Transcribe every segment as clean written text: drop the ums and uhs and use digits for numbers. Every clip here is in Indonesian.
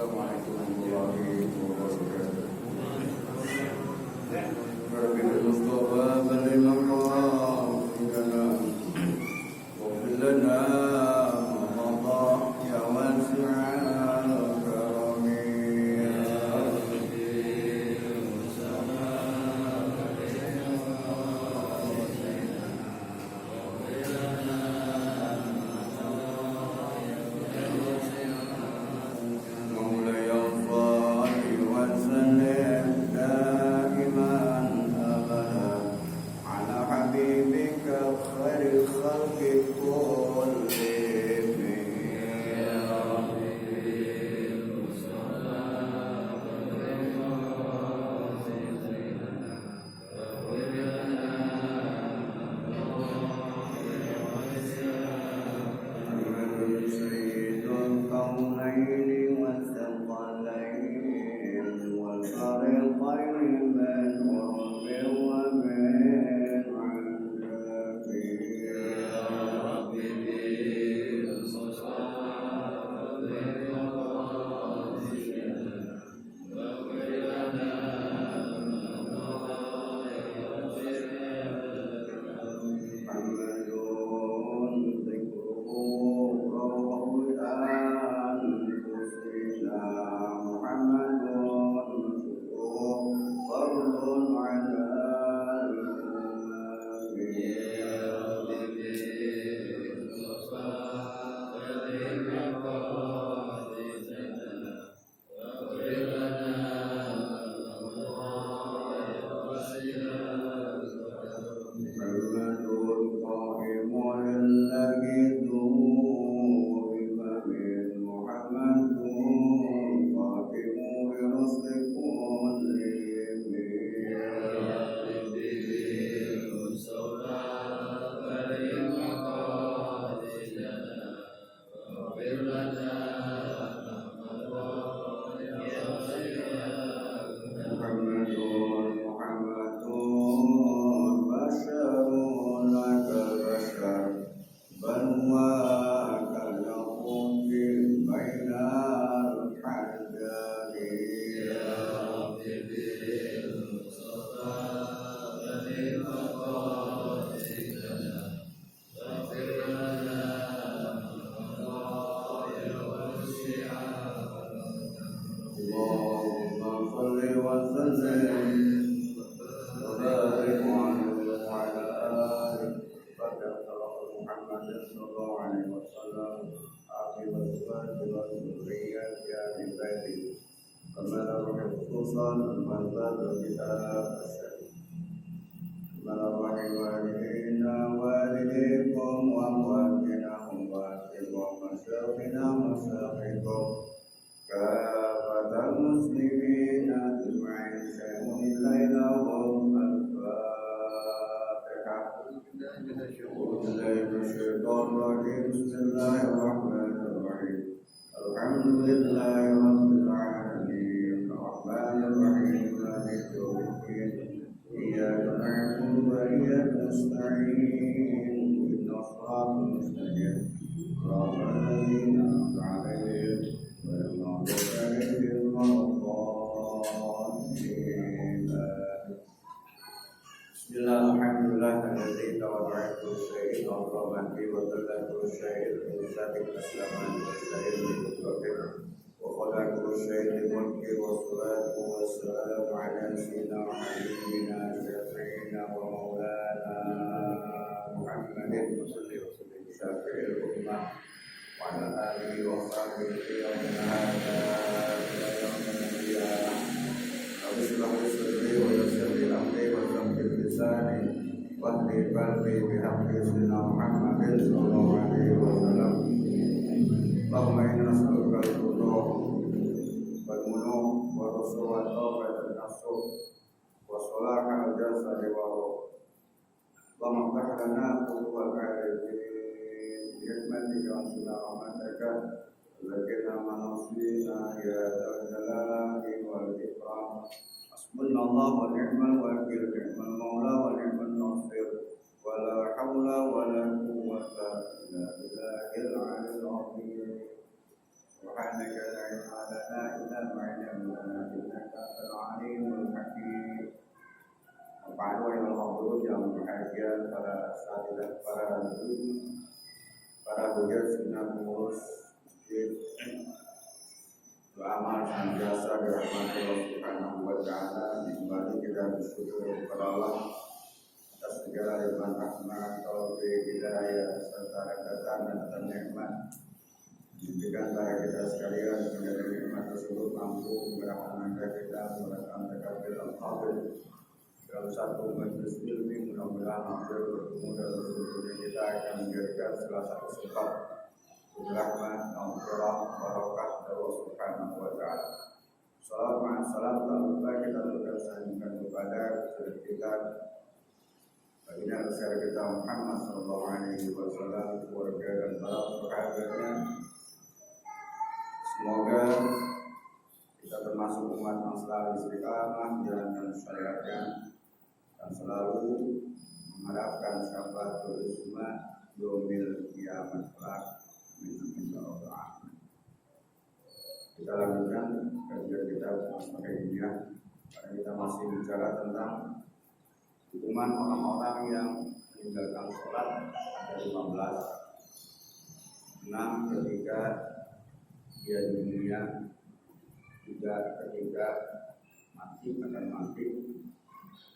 Assalamualaikum warahmatullahi wabarakatuh. Barakallahu Mustafa balillah indana wa lana mada ya wasi'al karami Subhanaka la ilma lana yang berbahagia, para sahabat, para guru, para bujar sunnah pengurus masjid, beramal senantiasa dirahmati Allah Subhanahu wa Ta'ala. Kembali kita bersyukur kepada Allah atas segala limpahan rahmat, taufik, hidayah, serta rekatan dan nikmat. Menjadikan para kita sekalian menjadi nikmat tersebut mampu menggerakkan kita menggerakkan takabil al-qabil dalam satu majelis ilmi. Mudah-mudahan hampir bertemu dan berkumpulnya kita akan menjadikan salah satu sebab rahmat, maghfirah, barakah dari Allah Subhanahu wa Ta'ala. Salam tak lupa kita tersanjungkan kepada kita baginda besar kita Muhammad sallallahu alaihi wasallam, keluarga dan para sahabatnya. Semoga kita termasuk umat yang selalu istiqamah menjalankan syariatnya dan selalu mengharapkan syafaatul uzma yaumil qiyamah kelak. Kita lanjutkan kajian kita sebagai ilmiah karena kita masih bicara tentang hukuman orang-orang yang meninggalkan sholat. Ada 15. 6 ketika dia di dunia, juga ketika mati akan mati,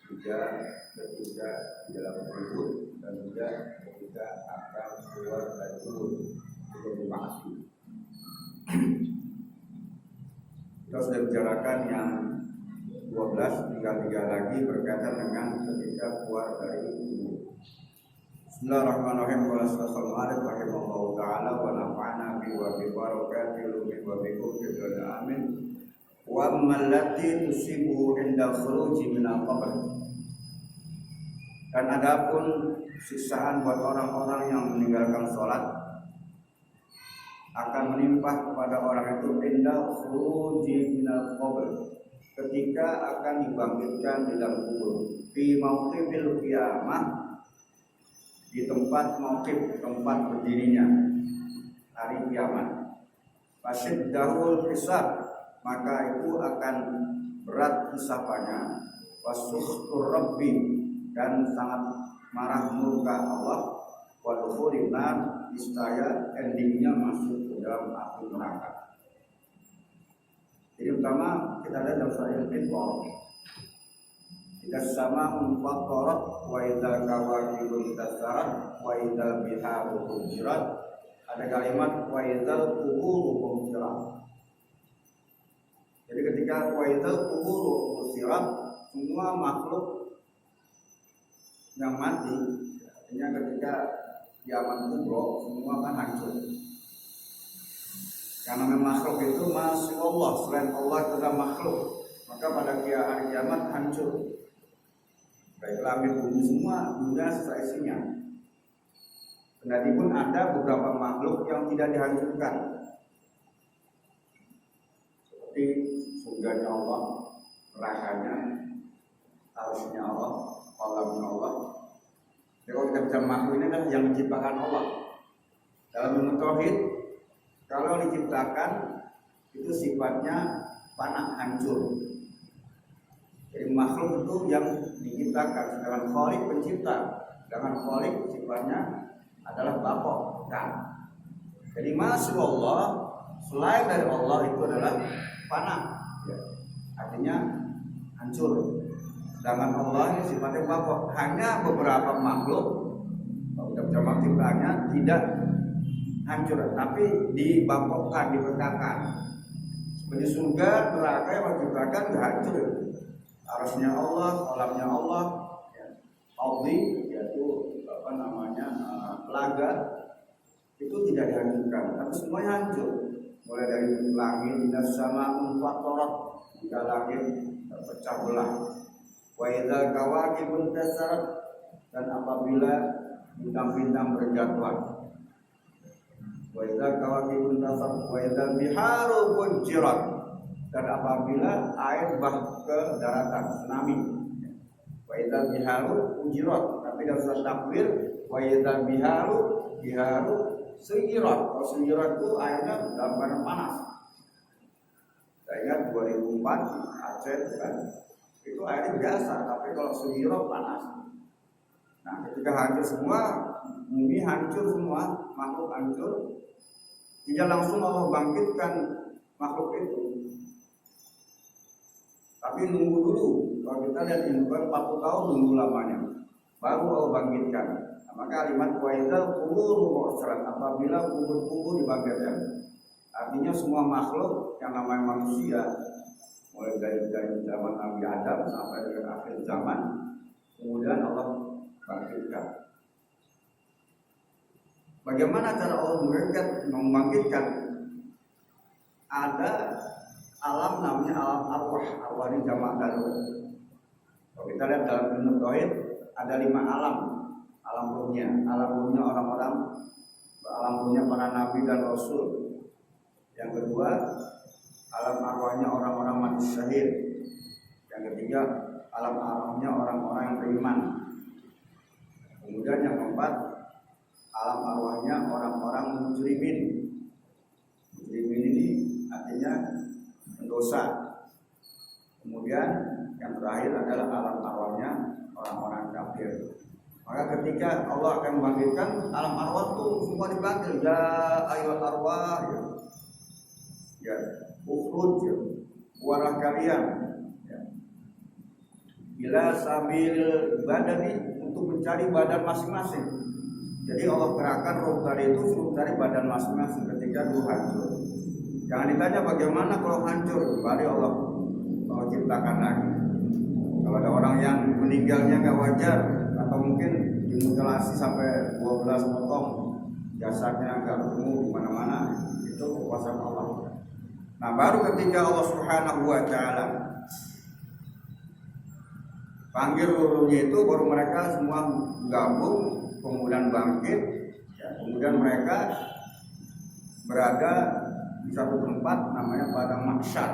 juga ketika di dalam kubur, dan juga ketika akan keluar dari kubur itu mati. Kita sudah bicarakan yang 12, tinggal 3 lagi berkaitan dengan ketika keluar dari kubur. Bismillahirrahmanirrahim. Wa sallallahu alaihi wa ta'ala wa nafa'ana bi wa bi barakatihi wa bikum fil amin. Wa allati tusibu inda khuruji min al-qabr. Dan adapun siksaan buat orang-orang yang meninggalkan salat akan menimpa kepada orang itu inda khuruji min al-qabr, ketika akan dibangkitkan di dalam kubur, fi mauqifil qiyamah, di tempat mauqif, tempat berdirinya hari kiamat. Fasyiddatul hisab, maka itu akan berat hisabannya. Wasukhtur rabbi, dan sangat marah murka Allah. Wa dukhulin nar, istaya endingnya masuk ke dalam api neraka. Jadi pertama kita lihat dalam surah Al-Qiyamah, jika sama unfaqarat wa idza kawakibun tasarat wa idza biharu fujirat. Ada kalimat wa idza quburu fujirat. Jadi ketika wa idza quburu fujirat, semua makhluk yang mati, artinya ketika kiamat kubro, semua akan hancur. Karena memang makhluk itu masih Allah, selain Allah itu adalah makhluk, maka pada hari kiamat hancur. Baik langit bumi semua, dunia serta isinya. Kendati pun ada beberapa makhluk yang tidak dihancurkan, seperti surganya Allah, nerakanya, arusnya Allah, kolamnya Allah. Jadi kalau kita bicara makhluk ini adalah yang diciptakan Allah. Dalam ilmu tauhid, kalau diciptakan itu sifatnya fana, hancur. Jadi makhluk itu yang diciptakan, sedangkan Khaliq pencipta. Sedangkan Khaliq sifatnya adalah Bapa, kan. Jadi masuk Allah, selain dari Allah itu adalah fana, ya. Artinya hancur. Sedangkan Allah ini sifatnya Bapa. Hanya beberapa makhluk, kalau kita bicara ciptaannya tidak hancur, tapi dibapokkan, dibentangkan. Seperti surga, neraka yang diciptakan tidak hancur. Arusnya Allah, kolamnya Allah, ya. Audi, yaitu telaga, itu tidak dihancurkan, tapi semuanya hancur. Mulai dari langit dan sama unfaqarat, hingga langit terpecah belah. Wa idza kawakibun tasarat, dan apabila bintang-bintang berjatuhan. Wa idza kawakibun tasarat, wa idza biharu fujirat, dan apabila air bah ke daratan, tsunami. Wa idza biharu fujirat, tapi dalam surat takwir wa idza biharu sujirat. Kalau sujirat itu airnya dalam keadaan panas. Saya ingat 2004 Aceh kan, itu airnya biasa, tapi kalau sujirat panas. Nah, ketika hancur semua, bumi hancur semua, makhluk hancur, tidak langsung Allah bangkitkan makhluk itu. Tapi nunggu dulu. Kalau kita lihat ini 40 tahun nunggu lamanya, baru Allah bangkitkan. Nah, maka kalimat wa'idal kubur mu'assarat, apabila kubur-kubur dibangkitkan. Artinya semua makhluk yang namanya manusia, mulai dari zaman Nabi Adam sampai dengan akhir zaman, kemudian Allah bangkitkan. Bagaimana cara Allah membangkitkan? Ada alam namanya alam arwah. Arwah ini jamak darur. Kalau kita lihat dalam ilmu tauhid ada 5 alam. Alam ruhnya orang-orang, alam ruhnya para nabi dan rasul. Yang kedua, alam arwahnya orang-orang mati syahid. Yang ketiga, alam arwahnya orang-orang yang beriman. Kemudian yang keempat, alam arwahnya orang-orang mujrimin. Mujrimin ini artinya pendosa. Kemudian yang terakhir adalah alam arwahnya orang-orang kafir. Maka ketika Allah akan membangkitkan alam arwah itu semua dipanggil, ya ayyuhal arwah, ya ukhruj, keluarlah kalian, ya. Bila sabil badani, untuk mencari badan masing-masing. Jadi Allah gerakan roh tadi itu suruh cari badan masing-masing ketika ruh hancur. Jangan ditanya bagaimana kalau hancur, baru Allah ciptakan lagi. Kalau ada orang yang meninggalnya nggak wajar, atau mungkin dimutilasi sampai 12 potong, jasadnya nggak ketemu di mana-mana, itu kekuasaan Allah. Nah, baru ketika Allah Subhanahu wa taala panggil ruhnya itu, baru mereka semua gabung, kemudian bangkit, ya, kemudian mereka berada di satu tempat namanya padang mahsyar,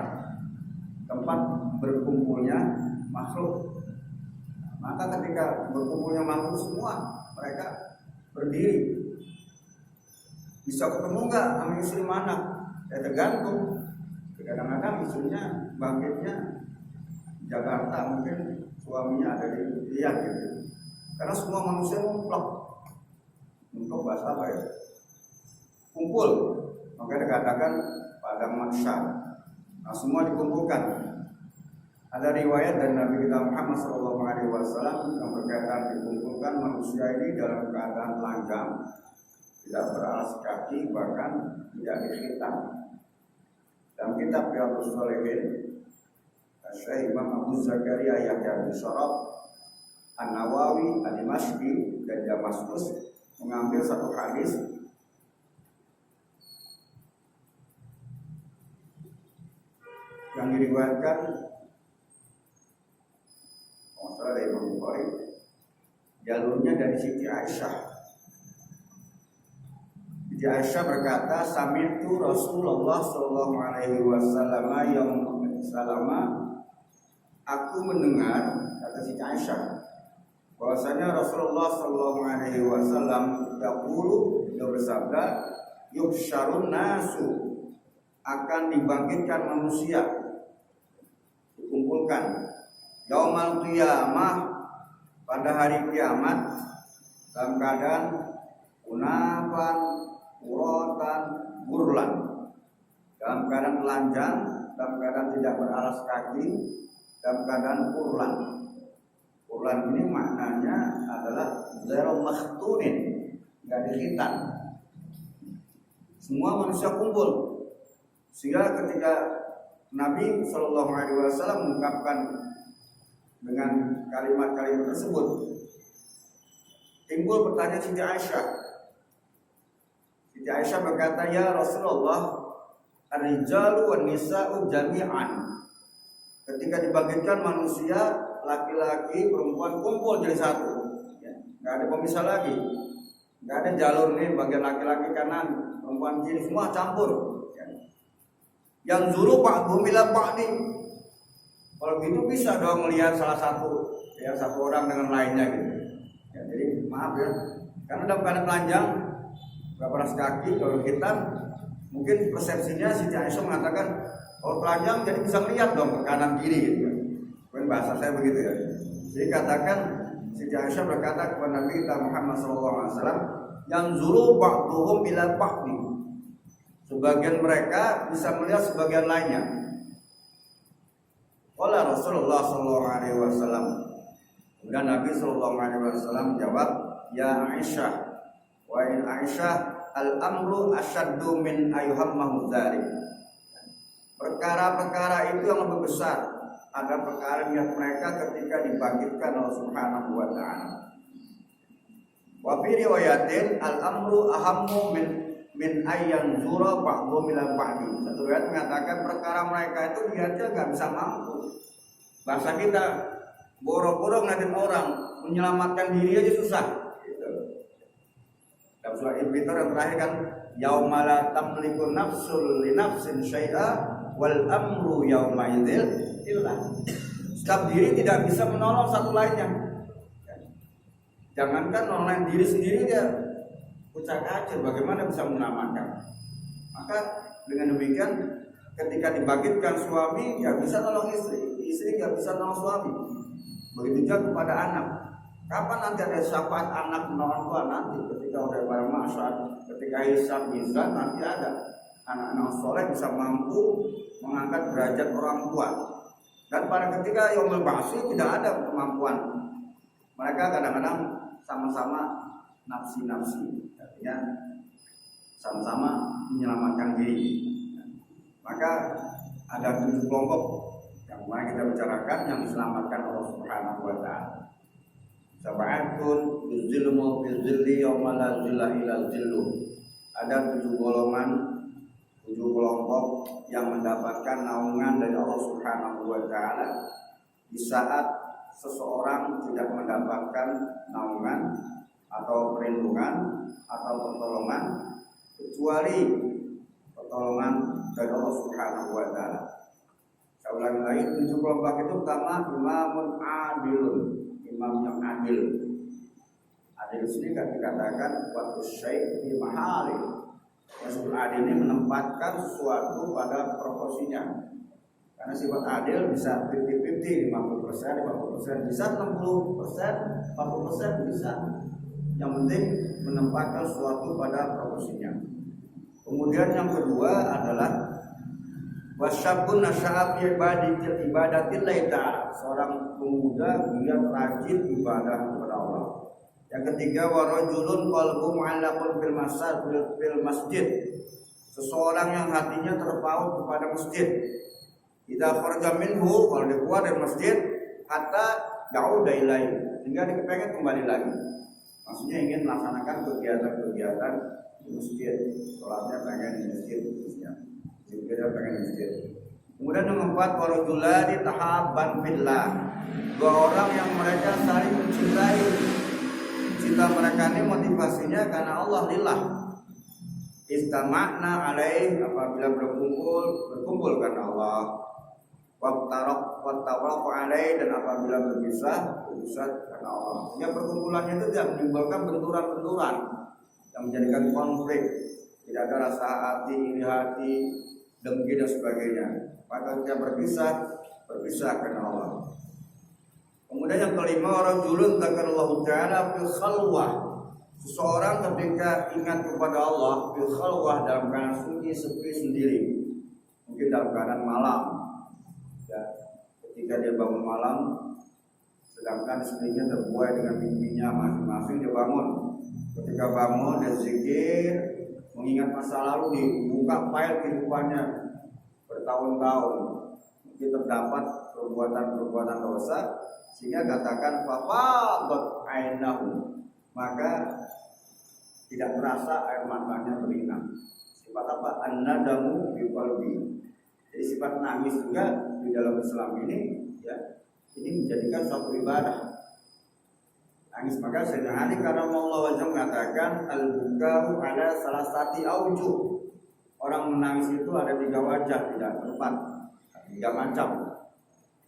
tempat berkumpulnya makhluk. Maka ketika berkumpulnya makhluk semua, mereka berdiri. Bisa ketemu nggak sama istri mana? Ya tergantung. Kadang-kadang istrinya bangkitnya Jakarta, mungkin suaminya ada di Riyadh gitu. Karena semua manusia mutlak untuk bahasa apa ya? Kumpul. Maka dikatakan padang mahsyar. Nah, semua dikumpulkan. Ada riwayat dari Nabi kita Muhammad SAW yang berkaitan dikumpulkan manusia ini dalam keadaan telanjang, tidak beralas kaki, bahkan tidak dikhitan. Dalam kitab Riyadhus Shalihin, Syekh Imam Abu Zakaria Yahya bin Sharaf An-Nawawi Ad-Dimashqi dan Damaskus mengambil satu hadis yang diriwayatkan dari Imam Bukhari, jalurnya dari Siti Aisyah. Siti Aisyah berkata, sami'tu Rasulullah sallallahu alaihi wasallam yang salama, aku mendengar, kata Siti Aisyah, bahwasanya Rasulullah sallallahu alaihi wasallam yaqulu, beliau bersabda, yuhsyarun nasu, akan dibangkitkan manusia, dikumpulkan yaumal qiyamah, pada hari kiamat, dalam keadaan unafan, uratan, burlan, dalam keadaan telanjang, dalam keadaan tidak beralas kaki, dalam keadaan kurlan. Kurlan ini maknanya adalah zero makhtunin, nggak dikhitan. Semua manusia kumpul, sehingga ketika Nabi Shallallahu Alaihi Wasallam mengungkapkan dengan kalimat-kalimat tersebut, timbul pertanyaan Siti Aisyah. Siti Aisyah berkata, ya Rasulullah, ar-rijalu wan nisa'u jami'an. Ketika dibangkitkan manusia, laki-laki, perempuan kumpul jadi satu, ya, nggak ada pemisah lagi, nggak ada jalur nih bagian laki-laki kanan, perempuan kiri, semua campur. Ya. Yang zuru ba'dhum ila ba'din. Kalau gitu bisa dong melihat salah satu, ya, satu orang dengan lainnya gitu. Ya, jadi maaf ya, karena dalam keadaan telanjang, beras kaki, kalau hitam, mungkin persepsinya Siti Aisyah mengatakan, kalau telanjang jadi bisa melihat dong ke kanan kiri gitu. Kan bahasa saya begitu ya. Jadi katakan Siti Aisyah berkata kepada Nabi kita Muhammad SAW, yang zuru ba'duhum ila ba'di. Sebagian mereka bisa melihat sebagian lainnya. Qala Rasulullah SAW. Kemudian Nabi SAW menjawab, ya Aisyah, wa in Aisyah al-amru asyaddu min ayyuhammahu dzalik. Perkara-perkara itu yang lebih besar. Ada perkara niat mereka ketika dibangkitkan Allah Subhanahu wa taala. Wa fi riwayatin al-amru ahammu min ayyan zura ba'dhum ila ba'di. Satu riwayat mengatakan perkara mereka itu niatnya enggak bisa mampu. Bahasa kita boro-boro ngeliatin orang, menyelamatkan diri aja susah. Gitu. Dalam surah Al-Baqarah yang terakhir kan, yauma la tamliku nafsun li nafsin syai'a wal amru yauma idzil illah. Setiap diri tidak bisa menolong satu lainnya. Jangankan menolong diri sendiri dia ucap kacir, bagaimana bisa menyelamatkan? Maka dengan demikian ketika dibangkitkan suami ya bisa nolong istri, istri nggak bisa nolong suami. Begitu juga kepada anak. Kapan nanti ada syafaat anak menolong tua? Nanti ketika udah bareng masyarakat, ketika hisab mizan nanti ada anak-anak soleh bisa mampu mengangkat derajat orang tua. Dan pada ketika yaumul ba'si tidak ada kemampuan. Mereka kadang-kadang sama-sama nafsi-nafsi, artinya sama-sama menyelamatkan diri. Maka ada 7 kelompok yang kemarin kita bicarakan yang diselamatkan Allah Subhanahu wa taala. Sab'atun bizilmu bizilli yauma la zilla illa zillu. Ada 7 golongan, 7 kelompok yang mendapatkan naungan dari Allah Subhanahu wa taala di saat seseorang tidak mendapatkan naungan atau perlindungan atau pertolongan kecuali pertolongan dari Allah Subhanahu wa taala. Saya ulangi lagi, 7 kelompok itu pertama imamun adilun, imam yang adil. Adil sini kan dikatakan waktu syai' di mahali. Maksud adil ini menempatkan sesuatu pada proporsinya. Karena sifat adil bisa 50-50, 50%, 50%, bisa 60%, 40% bisa. Yang penting menempatkan sesuatu pada proporsinya. Kemudian yang kedua adalah wasyabun nasya'a fi ibadatillah ta'ala. Seorang pemuda dia rajin ibadah kepada Allah. Yang ketiga warajulun qalbuhu mu'allaqun fil masjid. Seseorang yang hatinya terpaut kepada masjid. Idza kharaja minhu, kalau dia keluar dari masjid, hatta ya'uda ilaihi, sehingga dia pengen kembali lagi. Maksudnya ingin melaksanakan kegiatan-kegiatan di masjid. Salatnya pengen di masjid, zikirnya pengen di masjid. Kemudian yang keempat warajulani tahabban fillah. 2 orang yang mereka saling mencintai. Cinta mereka ini motivasinya karena Allah lillah. Istama'na alaih, apabila berkumpul karena Allah. Wattaraku alaih, dan apabila berpisah karena Allah. Ya, perkumpulannya itu tidak menimbulkan benturan-benturan yang menjadikan konflik. Tidak ada rasa hati, iri hati, dengki dan sebagainya. Maka dia berpisah karena Allah. Kemudian yang kelima, rajulun dzakarallahu ta'ala fil khalwah. Seseorang ketika ingat kepada Allah fil khalwah, dalam keadaan sunyi, sepi, sendiri. Mungkin dalam keadaan malam. Ya, ketika dia bangun malam, sedangkan istrinya terbuai dengan mimpinya masing-masing, dia bangun. Ketika bangun dia zikir, mengingat masa lalu, dibuka file kehidupannya bertahun-tahun. Mungkin terdapat perbuatan-perbuatan dosa, sehingga katakan fafadat ainahu, maka tidak terasa air matanya berlinang. Sifat apa? An-nadamu bi qalbi. Jadi sifat nangis juga di dalam Islam ini, ya, ini menjadikan suatu ibadah. Nangis, maka Sayyidina Ali karena Allah wajah mengatakan al-bukau ala salasati aujuh. Orang menangis itu ada 3 wajah, tidak tepat, 3 macam.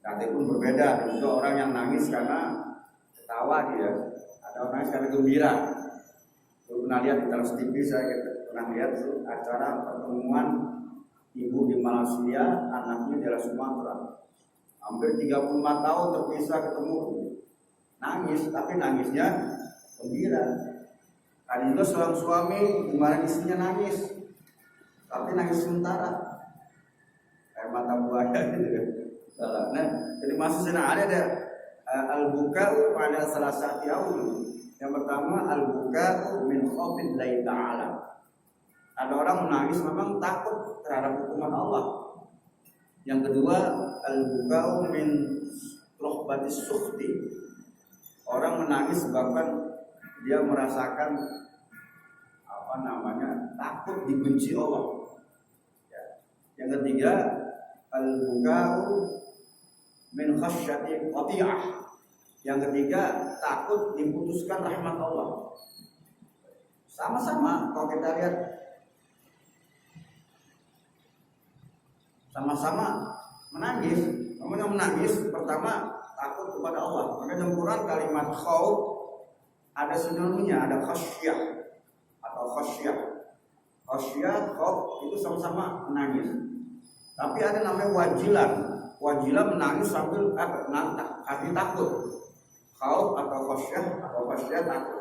Nanti pun berbeda. Ada orang yang nangis karena ketawa dia, ada orang nangis karena gembira. Saya pernah lihat di Trans TV, saya pernah lihat acara pertemuan ibu di Malaysia, anaknya dari Sumatera. Hampir 35 tahun terpisah ketemu. nangis, tapi nangisnya gembira. Ada juga seorang suami dimarahin istrinya nangis, tapi nangis sementara, kayak mata buaya gitu kan. Nah, jadi maksudnya ada al-buka'u pada salah satu awal. Yang pertama al-buka'u min khaufillahi ta'ala. Ada orang menangis memang takut terhadap hukuman Allah. Yang kedua al-buka'u min rohbatis sukhti. Orang menangis sebabkan dia merasakan takut dibenci Allah. Ya. Yang ketiga al-buka'u min khasyati qati'ah. Yang ketiga takut diputuskan rahmat Allah. Sama-sama kalau kita lihat sama-sama menangis. Namun yang menangis pertama takut kepada Allah. Maka dalam Quran kalimat khauf ada sinonimnya, ada khasyah atau khasyah. Khasyah, khauf itu sama-sama menangis. Tapi ada namanya wajilan. Wajilan menangis sambil hati takut. Khauf atau khasyah takut.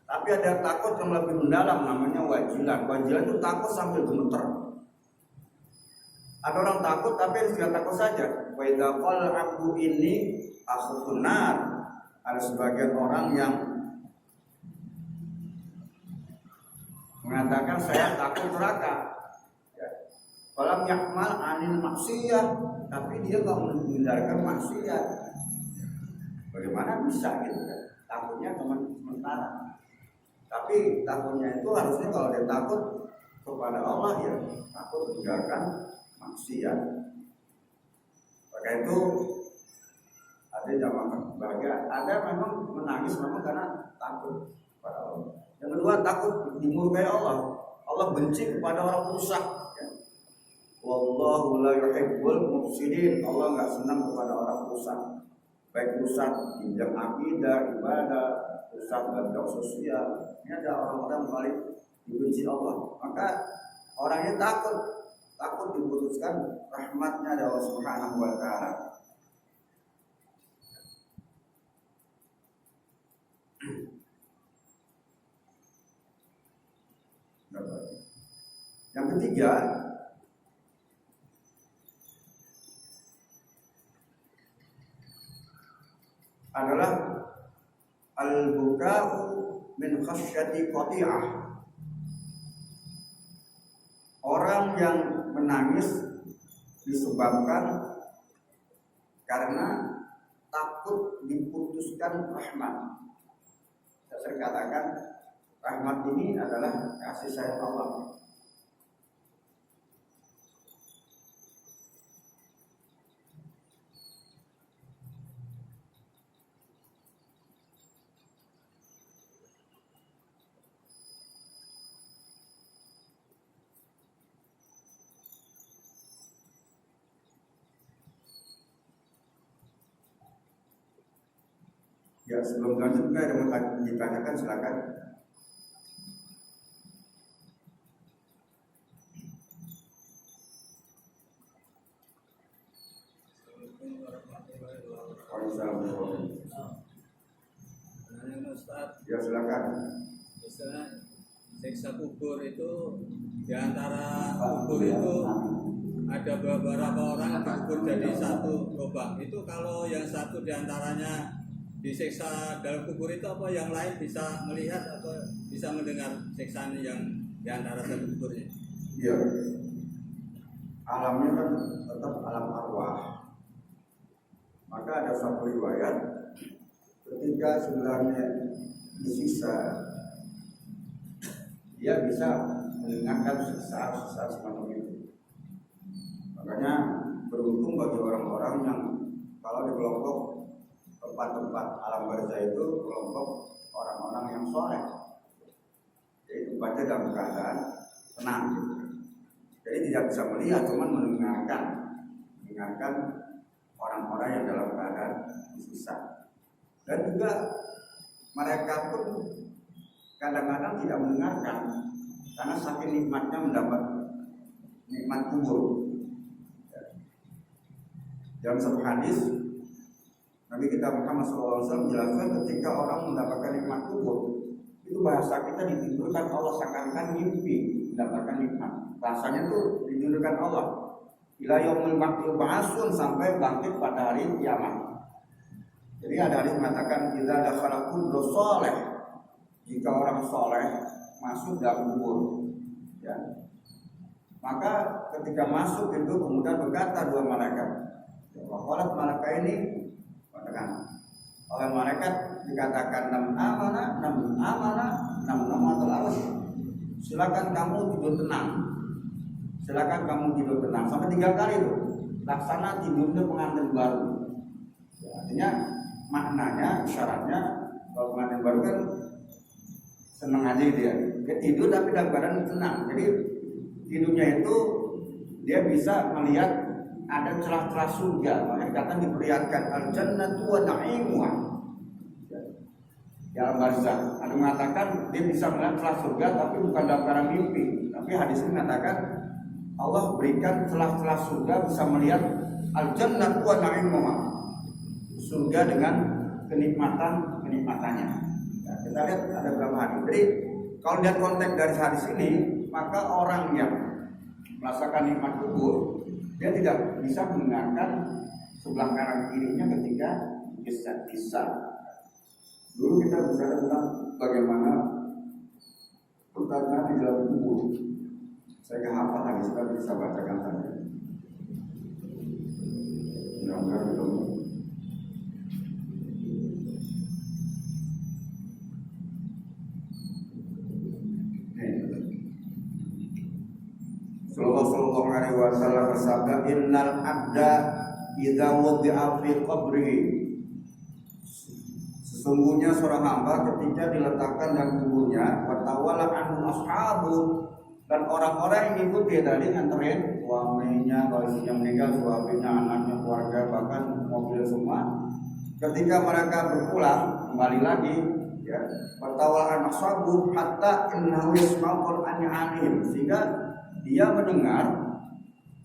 Tapi ada takut yang lebih mendalam namanya wajilan. Wajilan itu takut sambil gemeter. Ada orang takut tapi tidak takut saja. Wa idza qala abdu inni akhufun nar. Ada sebagian orang yang mengatakan saya takut neraka. Falam yakmal anil maksiyah, tapi dia enggak menghindarkan maksiat. Bagaimana bisa gitu kan? Takutnya cuma sementara. Tapi takutnya itu harusnya kalau dia takut kepada Allah ya takut meninggalkan maksiat. Maka itu ada jamaah bahagia, ada memang menangis memang karena takut kepada Allah. Yang kedua takut dimurkai Allah. Allah benci kepada orang rusak. Ya. Wallahu la yuhibbul mufsidin. Allah enggak senang kepada orang rusak. Baik rusak di bidang akidah, ibadah, rusak dalam bidang sosial. Ini ada orang-orang paling dibenci Allah. Maka orangnya takut diputuskan rahmatnya dari Allah Subhanahu wa taala. Yang ketiga adalah al-buka'u min khasyati qati'ah. Orang yang menangis disebabkan karena takut diputuskan rahmat. Saya sering katakan rahmat ini adalah kasih sayang Allah. Ya, sebelum lanjut juga ada yang ditanyakan, silakan. Ya, silakan. Misalnya siksa kubur itu di antara kubur itu ada beberapa orang yang dikubur jadi satu lubang. Itu kalau yang satu di antaranya disiksa dalam kubur itu apa yang lain bisa melihat atau bisa mendengar siksaan yang di antara satu kuburnya? Iya. Alamnya kan tetap alam arwah. Maka ada satu riwayat ketika sebenarnya disiksa, dia bisa mendengarkan siksa semacam itu. Makanya beruntung bagi orang-orang yang kalau di kelompok tempat-tempat alam barzah itu kelompok orang-orang yang soleh. Jadi tempatnya dalam keadaan tenang. Jadi tidak bisa melihat, cuma mendengarkan orang-orang yang dalam keadaan disiksa. Dan juga mereka pun kadang-kadang tidak mendengarkan karena saking nikmatnya mendapat nikmat kubur. Dalam satu hadis Nabi kita Muhammad SAW menjelaskan ketika orang mendapatkan nikmat kubur, itu bahasa kita ditidurkan Allah seakan-akan mimpi mendapatkan nikmat. Rasanya itu ditidurkan Allah. Ila yaumil ba'tsun sampai bangkit pada hari kiamat. Jadi ada hadis mengatakan idza dakhala kullu sholeh, jika orang soleh masuk dalam kubur, ya, maka ketika masuk itu kemudian berkata dua malaikat. Waqalat malaikat ini katakan oleh malaikat dikatakan nam amana silakan kamu tidur tenang. Silakan kamu tidur tenang sampai 3 kali itu. Laksana tidurnya pengantin baru. Ya, artinya maknanya, isyaratnya kalau pengantin baru kan senang aja dia. Dia tidur tapi dalam keadaan tenang. Jadi tidurnya itu dia bisa melihat ada celah-celah surga. Makanya kata diperlihatkan al-jannatu wa na'imuha. Dalam barzakh ada mengatakan dia bisa melihat celah surga tapi bukan dalam keadaan mimpi. Tapi hadis ini mengatakan Allah berikan celah-celah surga bisa melihat al-jannatu wa na'imuha. Surga dengan kenikmatannya. Ya, kita lihat ada beberapa hadis. Jadi kalau lihat konteks dari hadis ini, maka orang yang merasakan nikmat kubur dia tidak bisa mendengarkan sebelah kanan kirinya ketika bisa. Dulu kita bicara tentang bagaimana pertanyaan di dalam kubur. Saya nggak hafal hadis, tapi bisa bacakan saja. Mudah-mudahan ketemu. Sallallahu alaihi wasallam bersabda, innal abda idza wudi'a fi qabrihi, sesungguhnya seorang hamba ketika diletakkan dalam kuburnya, wa tawalla anhu ashabu, dan orang-orang yang ikuti tadi nganterin suaminya, kalau istrinya meninggal, suaminya, anaknya, keluarga, bahkan mobil semua. Ketika mereka berpulang kembali lagi, ya, wa tawalla anhu ashabu hatta innahu yasma'u qur'an anihim, sehingga dia mendengar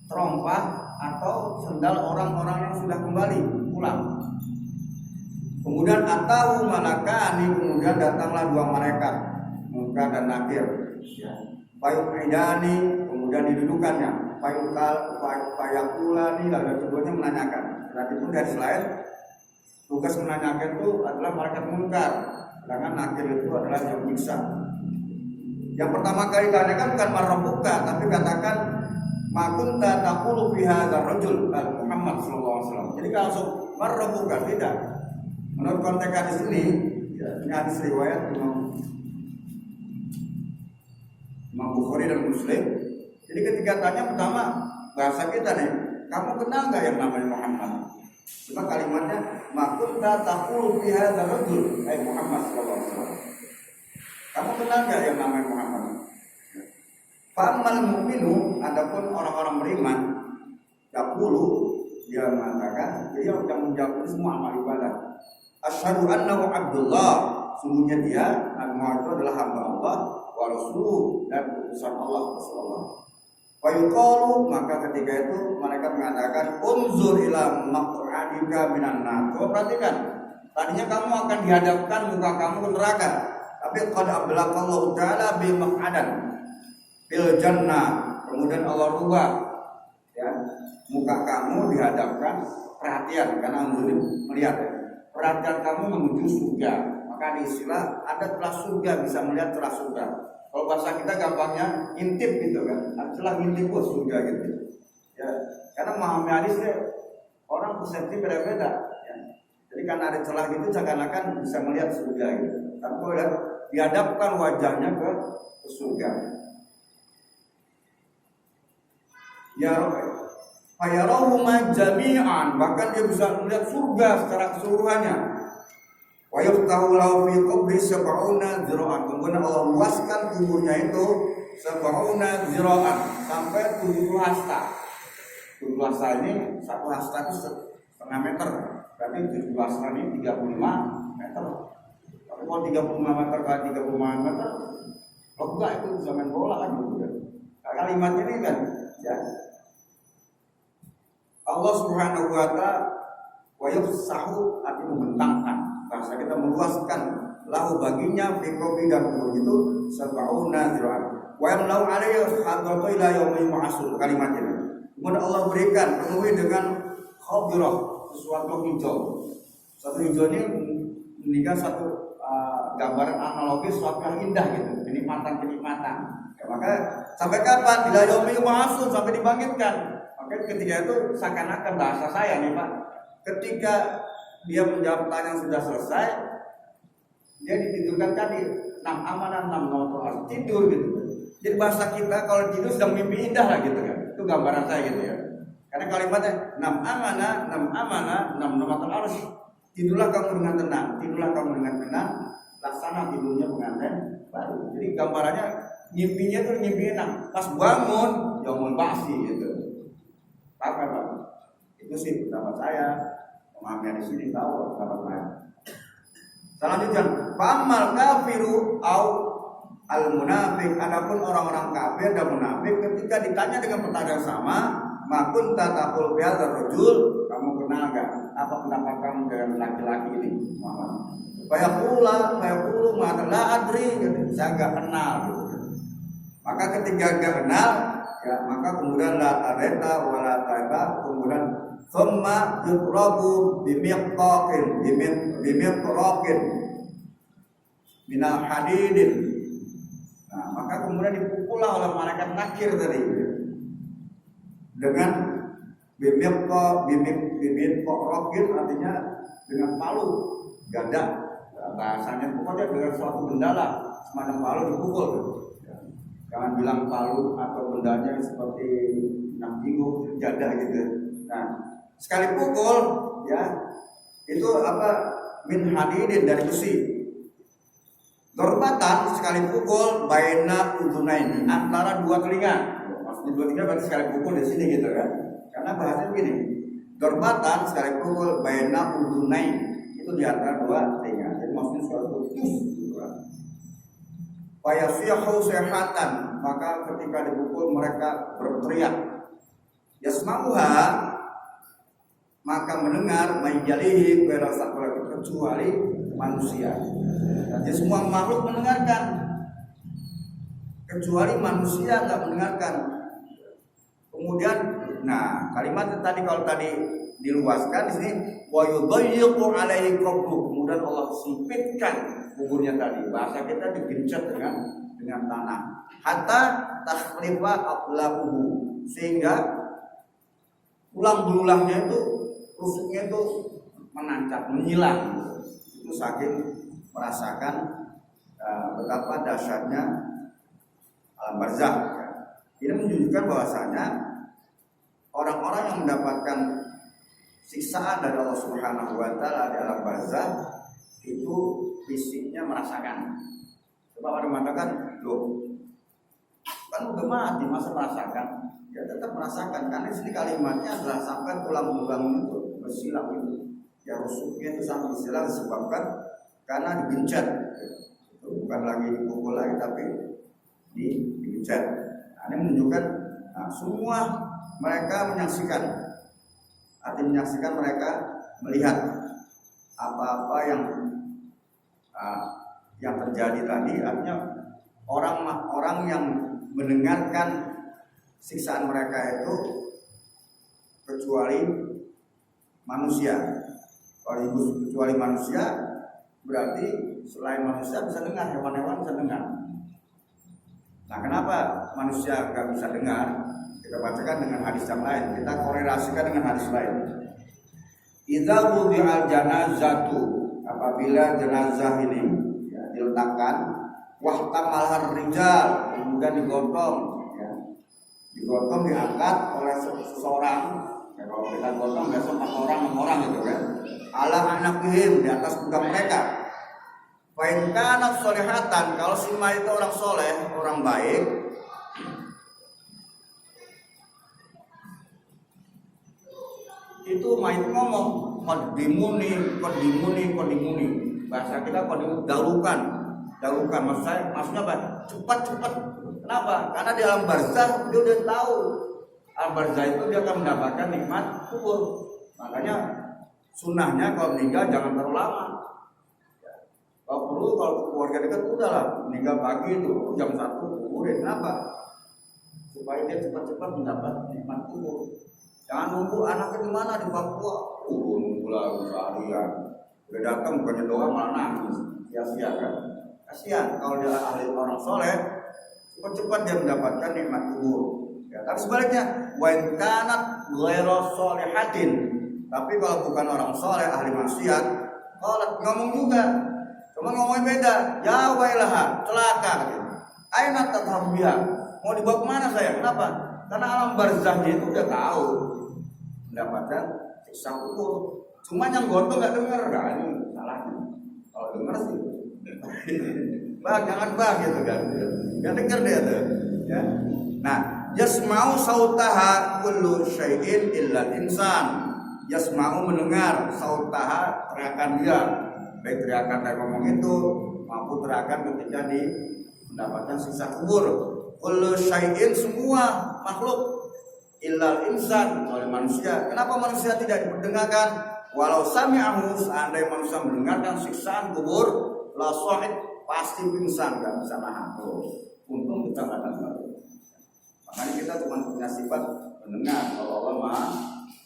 terompah atau sendal orang-orang yang sudah kembali pulang. Kemudian atahu malakani, kemudian datanglah 2 malaikat, Munkar dan Nakir. Ya. Fayu'idani, kemudian didudukannya. Fayakulani, lalu keduanya menanyakan. Berarti itu dari selain tugas menanyakan itu adalah malaikat Munkar, sedangkan Nakir itu adalah yang menyiksa. Yang pertama kali tanyakan bukan marabbuka, tapi katakan ma kunta taqulu fi hadzal rajul Muhammad sallallahu alaihi wasallam. Jadi kalau marabbuka tidak. Menurut konteks hadis ini, ya, ini hadis riwayat Imam Bukhari dan Muslim. Jadi ketika tanya pertama bahasa kita nih, kamu kenal nggak yang namanya Muhammad? Cuma kalimatnya ma kunta taqulu fi hadzal rajul Muhammad sallallahu alaihi wasallam. Kamu kenal gak yang namanya Muhammad? Fa'amal mu'minu, adapun orang-orang beriman, yaqulu, dia mengatakan, dia akan menjawab semua amal ibadah. Asyhadu annahu Abdullah, sungguhnya dia Nabi Muhammad itu adalah hamba Allah wa rasuluh, dan utusan Allah Rasulullah. Wa yuqalu, maka ketika itu mereka mengatakan unzur ila maq'adika minan nar. Coba perhatikan, tadinya kamu akan dihadapkan muka kamu ke neraka. Tapi qad ablaqallahu ta'ala bi maq'adan fil jannah. Kemudian Allah rubah, ya, muka kamu dihadapkan, perhatian karena melihat, ya, perhatian kamu menuju surga. Maka di istilah ada celah surga, bisa melihat celah surga. Kalau bahasa kita gampangnya intip gitu kan, ada celah intip surga gitu. Ya, karena memahami hadisnya orang persepsi beda-beda. Ya. Jadi karena ada celah gitu, seakan-akan bisa melihat surga gitu. Tapi kalau dihadapkan wajahnya ke surga. Ya fayarahuma jami'an, bahkan dia bisa melihat surga secara keseluruhannya. Wa yaftahu lahu fi qabri sab'una zira'an. Kemudian Allah luaskan kuburnya itu sab'una zira'an, sampai 70 hasta. 70 hasta ini, 1 hasta itu 1,5 meter. Berarti 70 hasta ini 35 meter. Kalau 35 meter kali 35 meter, kalau enggak itu bisa main bola kan gitu. Kalimat ini kan, ya. Allah Subhanahu wa ta'ala wa yufsahu arti membentangkan, bahasa kita meluaskan, lahu baginya fi qabri dan kubur itu sab'una zira'an wa yamlau alaihi hadratu ila yaumil ma'sur. Kalimat ini kemudian Allah berikan penuhi dengan khabirah, sesuatu hijau. Satu hijau ini meninggal satu gambaran analogi sesuatu yang indah gitu, kenikmatan. Ya, maka sampai kapan? Ila yaumil ma'sur, sampai dibangkitkan. Maka ketika itu seakan-akan bahasa saya nih Pak, ketika dia menjawab pertanyaan sudah selesai, dia ditidurkan tadi 6 amanah 6 notor tidur gitu. Jadi bahasa kita kalau tidur sedang mimpi indah lah gitu kan. Itu gambaran saya gitu ya. Karena kalimatnya 6 amanah 6 notor harus tidurlah kamu dengan tenang, laksana tidurnya pengantin baru. Jadi gambarannya mimpinya tuh mimpi enak. Pas bangun yaumul ba'si gitu. Apa Pak? Itu sih pendapat saya. Pemahaman di sini tahu pendapat saya. Selanjutnya, famal kafiru au al munafik. Adapun orang-orang kafir dan munafik ketika ditanya dengan pertanyaan sama, makun tataqul bi hadzal rajul, kamu kenal enggak? Apa pendapat kamu dengan laki-laki ini? Muhammad. Fayaqulu ma la adri, saya enggak kenal gitu. Maka ketika enggak kenal, ya maka kemudian la tareta wala taita, kemudian thumma yuqrabu bimiqaqin minal hadidin. Nah, maka kemudian dipukullah oleh malaikat nakir tadi dengan bimiqaqin, artinya dengan palu gada, bahasanya pokoknya dengan suatu benda lah, semacam palu dipukul. Jangan bilang palu atau bendanya seperti nampigo jadah gitu. Nah, sekali pukul ya itu apa, min hadidin, dari besi. Dorbatan sekali pukul baina udunaini, antara dua telinga. Maksudnya dua telinga berarti sekali pukul di sini gitu kan. Karena bahasanya begini. Dorbatan sekali pukul baina udunaini, itu di antara dua telinga. Jadi maksudnya suatu gitu kan. Fayasihu sehatan, maka ketika dipukul mereka berteriak. Yasma'uha, maka mendengar menjalihi kecuali manusia. Jadi semua makhluk mendengarkan, kecuali manusia nggak mendengarkan. Kemudian, nah kalimat tadi kalau tadi diluaskan di sini, wa yudayyiqu alaihi qabru, kemudian Allah sempitkan kuburnya tadi. Bahasa kita digencet dengan tanah. Hatta takhlifa aqlabuhu, sehingga tulang belulangnya itu, rusuknya itu menancap, menyilang. Itu saking merasakan betapa dahsyatnya alam barzakh. Ini menunjukkan bahwasanya orang-orang yang mendapatkan siksaan dari Allah Subhanahu wa taala di alam barzakh itu fisiknya merasakan. Sebab ada mengatakan, loh, kan udah mati masa merasakan? Ya tetap merasakan, karena di sini kalimatnya adalah sampai tulang belulangnya itu bersilang itu. Ya rusuknya itu sampai bersilang disebabkan karena digencet. Itu bukan lagi dipukul lagi, tapi digencet. Nah, ini menunjukkan semua mereka menyaksikan. Artinya menyaksikan, mereka melihat apa-apa yang terjadi tadi. Artinya orang yang mendengarkan siksaan mereka itu kecuali manusia. Kalau kecuali manusia berarti selain manusia bisa dengar, hewan-hewan bisa dengar. Nah, kenapa manusia nggak bisa dengar? Kita bacakan dengan hadis yang lain. Kita korelasikan dengan hadis lain. Idza wudi'al janazatu, apabila jenazah ini diletakkan, wahtamalhar rijal, kemudian digotong diangkat oleh seseorang. Ya, kalau kita gotong biasa 4 orang 6 orang gitu kan. Ala anakihim, di atas pundak mereka. Fa in kanat sholihatan, kalau si mayit itu orang soleh, orang baik, itu mayit ngomong qadimuni. Bahasa kita dahulukan. Maksudnya apa? Cepat. Kenapa? Karena di alam barzakh dia udah tahu. Alam barzakh itu dia akan mendapatkan nikmat kubur. Makanya Sunnahnya kalau meninggal jangan terlalu lama. Kalau perlu, kalau keluarga dekat udahlah meninggal pagi itu jam 1 kuburin. Kenapa? Supaya dia cepat-cepat mendapat nikmat kubur. Jangan nunggu anaknya di mana di Papua. Nunggu lagi seharian. Udah datang bukannya doa malah nangis. Sia-sia kan? Kasihan kalau dia ahli orang soleh, cepat-cepat dia mendapatkan nikmat kubur. Ya, tapi sebaliknya, wa in kanat ghairu sholihatin. Tapi kalau bukan orang soleh, ahli maksiat, kalau ngomong juga, cuma ngomongnya beda. Ya wailaha, celaka. Aina tadhhabiha. Mau dibawa kemana saya? Kenapa? Karena alam barzahnya itu udah tahu mendapatkan siksa kubur. Cuma yang gotong nggak dengar kan? Ini salahnya. Kalau dengar sih, bang jangan bang gitu kan? Nggak dengar dia tuh. Ya. Nah, yasma'u sautaha kullu syai'in illa insan. Yasma'u mendengar sautaha teriakan dia, baik teriakan dari ngomong itu maupun teriakan ketika di mendapatkan siksa kubur. Kullu syai'in semua makhluk illal insan oleh manusia. Kenapa manusia tidak diperdengarkan? Walau sami'ahu, seandainya manusia mendengarkan siksaan kubur, la shahid pasti pingsan, nggak bisa nahan terus. Untung kita nggak dengar. Makanya kita cuma punya sifat mendengar. Kalau Allah Maha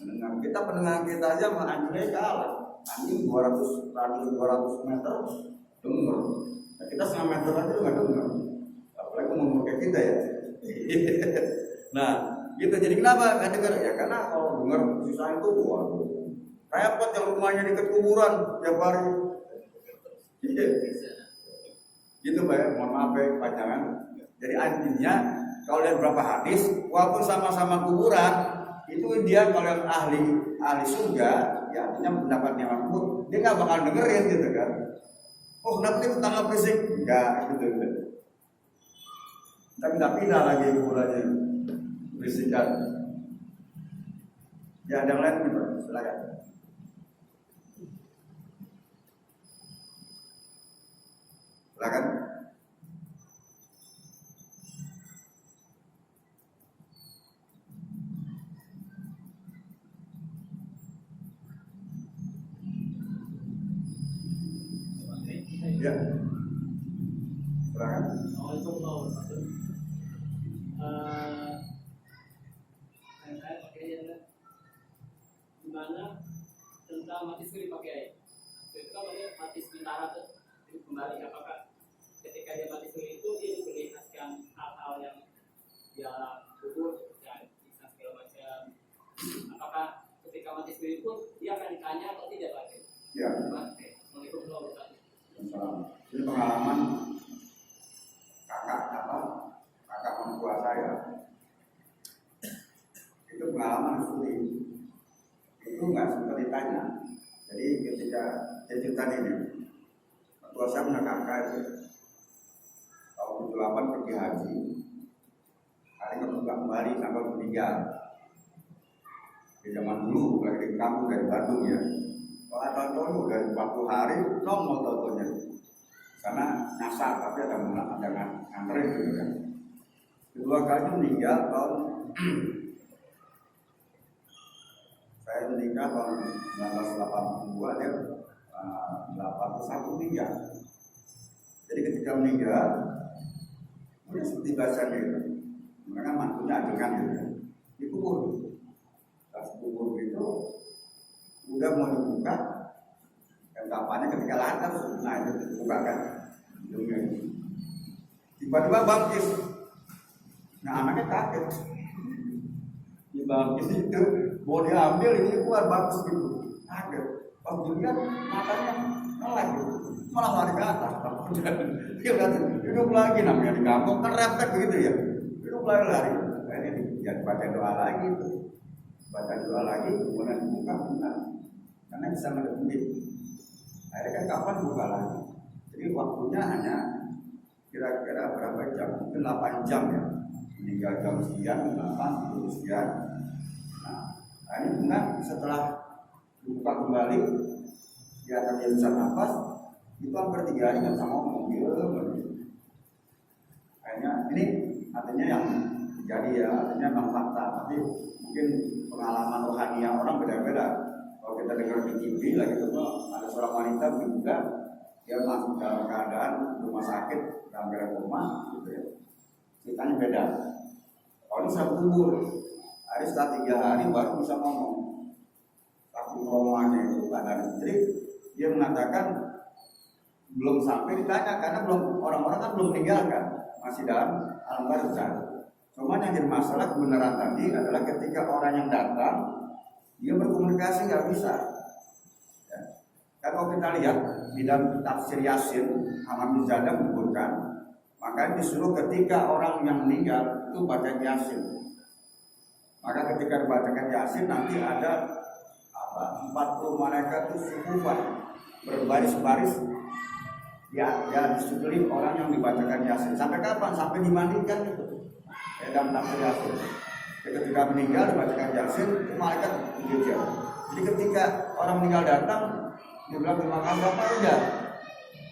mendengar, kita pendengaran kita aja sama anjingnya kalah. Anjing 200 meter dengar. Nah, kita setengah meter aja nggak dengar. Apalagi umur kayak kita ya. Nah, gitu. Jadi kenapa nggak dengar? Ya karena kalau dengar sisa itu, waduh, repot yang rumahnya dekat kuburan tiap hari. Gitu Pak ya, mohon maaf ya panjangan. Jadi artinya kalau lihat berapa hadis, walaupun sama-sama kuburan, itu dia kalau yang ahli surga, ya artinya mendapat nikmat kubur, dia nggak bakal dengerin gitu kan. Oh kenapa dia tetangga berisik? Enggak gitu. Tapi nggak pindah lagi kuburannya berisikan. Ya ada yang lain nih Pak, silakan. Silakan. Ya. Silakan. Assalamualaikum warahmatullahi wabarakatuh. Saya pakai gimana tentang mati suri pakai air. Itu kan mati sementara tuh kembali. Apakah ketika dia mati suri itu dia diperlihatkan hal-hal yang dia gugur dan bisa segala macam? Apakah ketika mati suri itu dia akan ditanya atau tidak lagi? Ya. Assalamualaikum warahmatullahi wabarakatuh. Ini pengalaman kakak mertua saya. Itu pengalaman studi. Itu nggak sempat ditanya. Jadi ketika dia cerita ini, mertua saya punya kakak itu tahun 78 pergi haji. Hari kedua kembali sampai meninggal. Di zaman dulu lagi di kampung dari Bandung ya. Kalau tahun dari 40 hari nongol tahunnya. Karena nyasar, tapi ada nganterin gitu kan. Kedua kali meninggal tahun saya meninggal tahun 1982, dia 81 meninggal. Jadi ketika meninggal, udah seperti bahasa gitu. Mereka mantunya adegan gitu. Dikubur. Pas kubur itu udah mau dibuka, dan kapannya ketika lantar, nah itu dibuka kan. Tiba-tiba bangkit. Nah anaknya kaget. Di bangkit itu mau diambil ini keluar bagus gitu. Kaget. Pas dilihat matanya melek gitu. Malah lari ke atas. Dia lihat hidup lagi, namanya di kampung kan refleks begitu ya. Hidup lari. Nah, ini ya baca doa lagi tuh. Baca doa lagi kemudian buka benar. Karena bisa melihat. Akhirnya kan kapan buka lagi. Jadi waktunya hanya kira-kira berapa jam? Mungkin 8 jam ya. Meninggal jam sekian, 8, tidur sekian. Nah ini benar setelah dibuka kembali, dia akan bisa nafas. Itu hampir 3 hari nggak bisa ngomong. Akhirnya ini artinya yang jadi ya, artinya memang fakta. Tapi mungkin pengalaman rohaniah orang beda-beda. Kalau kita dengar di TV lagi itu ada seorang wanita juga dia masuk dalam keadaan rumah sakit dalam keadaan koma, gitu ya. Ceritanya beda. Kalau ini sudah kubur, hari setelah 3 hari baru bisa ngomong. Tapi traumanya itu keadaan istri, dia mengatakan belum sampai ditanya karena belum orang-orang kan belum meninggalkan, masih dalam alam barzah. Cuma yang jadi masalah kebenaran tadi adalah ketika orang yang datang dia berkomunikasi nggak bisa. Ya. Kalau kita lihat di dalam tafsir Yasin, Ahmad bin Zadah menyebutkan, maka disuruh ketika orang yang meninggal itu baca Yasin. Maka ketika dibacakan Yasin nanti ada 40 malaikat itu sukuban berbaris-baris ya disebeli orang yang dibacakan Yasin. Sampai kapan? Sampai dimandikan itu. Dalam tafsir Yasin. Ketika meninggal dibacakan Yasin, itu malaikat diujar. Jadi ketika orang meninggal datang, dia bilang terima kasih Bapak, udah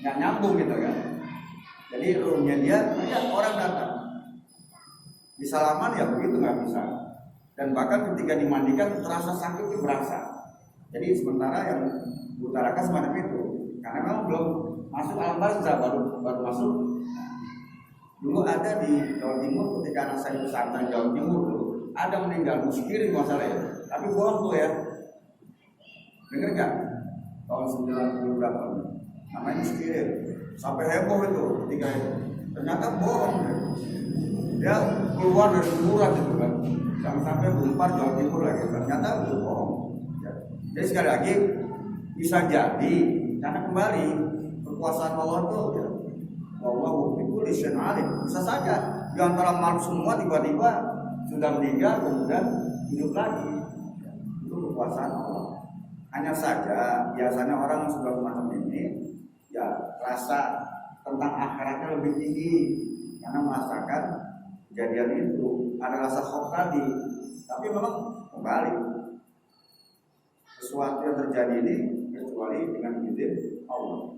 nggak nyambung gitu kan. Jadi ruhnya dia, orang datang. Di salaman ya begitu nggak bisa. Dan bahkan ketika dimandikan terasa sakit itu berasa. Jadi sementara yang diutarakan semacam itu, karena memang belum masuk alam barzah, baru masuk. Dulu ada di Jawa Timur ketika anak saya di pesantren Jawa Timur dulu ada meninggal muskirin masalah ya, tapi bohong tuh ya. Dengar nggak? Tahun 90 berapa? Namanya muskirin. Sampai heboh itu ketika itu. Ternyata bohong deh. Dia keluar dari kuburan itu kan. Jangan sampai bungkar Jawa Timur lagi. Ternyata itu bohong. Jadi sekali lagi bisa jadi karena kembali kekuasaan Allah itu ya, wallahu bikulli syai'in alim. Bisa saja di antara makhluk semua tiba-tiba sudah meninggal kemudian hidup lagi. Itu kekuasaan Allah. Hanya saja biasanya orang yang sudah semacam ini ya rasa tentang akhiratnya lebih tinggi karena merasakan kejadian itu, ada rasa khauf tadi. Tapi memang kembali sesuatu yang terjadi ini kecuali dengan izin Allah.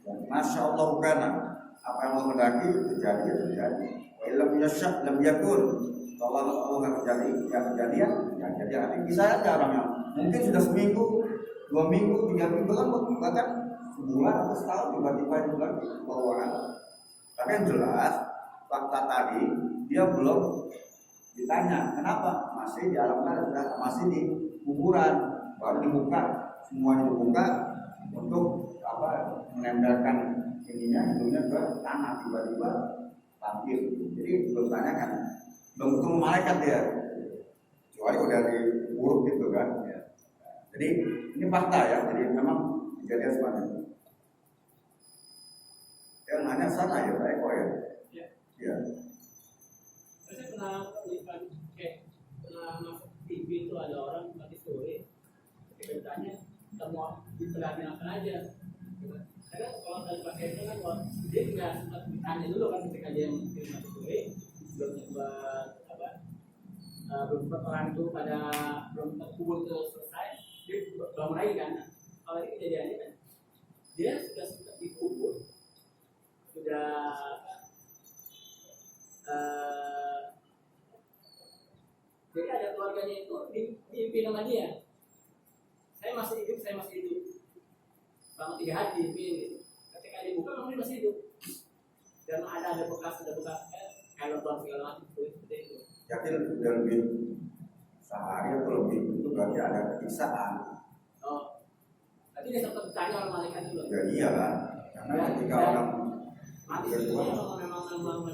Dan Masya Allah karena apa yang Allah mendaki terjadi ya terjadi. Wa illam yasha' lam yakun. Kalau Allah nggak terjadi ya kejadian ya jadi. Bisa aja orang yang mungkin sudah seminggu, 2 minggu, 3 minggu bahkan sebulan atau setahun tiba-tiba itu lagi bawaan. Tapi yang jelas fakta tadi dia belum ditanya kenapa masih di alam barzah, masih di kuburan. Baru dibuka, semuanya dibuka untuk menempelkan ininya hidungnya ke tanah tiba-tiba tampil. Jadi belum tanyakan, belum ketemu malaikat dia, kecuali udah diuruk gitu kan. Ya. Jadi ini fakta ya, jadi memang kejadian seperti itu. Yang nanya sana ya Pak Eko ya. Ya. Ya. Saya pernah masuk TV itu ada orang mati suri. Ceritanya semua diperhatiin apa aja. Karena kalau tadi pakai itu kan dia nggak sempat ditanya dulu kan ketika dia mati suri belum sempat belum sempat orang itu pada belum terkubur itu selesai dia bangun lagi kan. Kalau ini kejadiannya kan dia sudah sempat dikubur sudah jadi ada keluarganya itu mimpi sama dia. Saya masih hidup selama 3 hari mimpi ini. Ketika dibuka memang dia masih hidup dan ada bekas kalau buang segala macam seperti itu. Yakin udah lebih sehari atau lebih itu berarti ada kebiasaan. Oh, tapi dia sempat bertanya oleh malaikat itu. Ya iyalah, karena ketika orang mati itu memang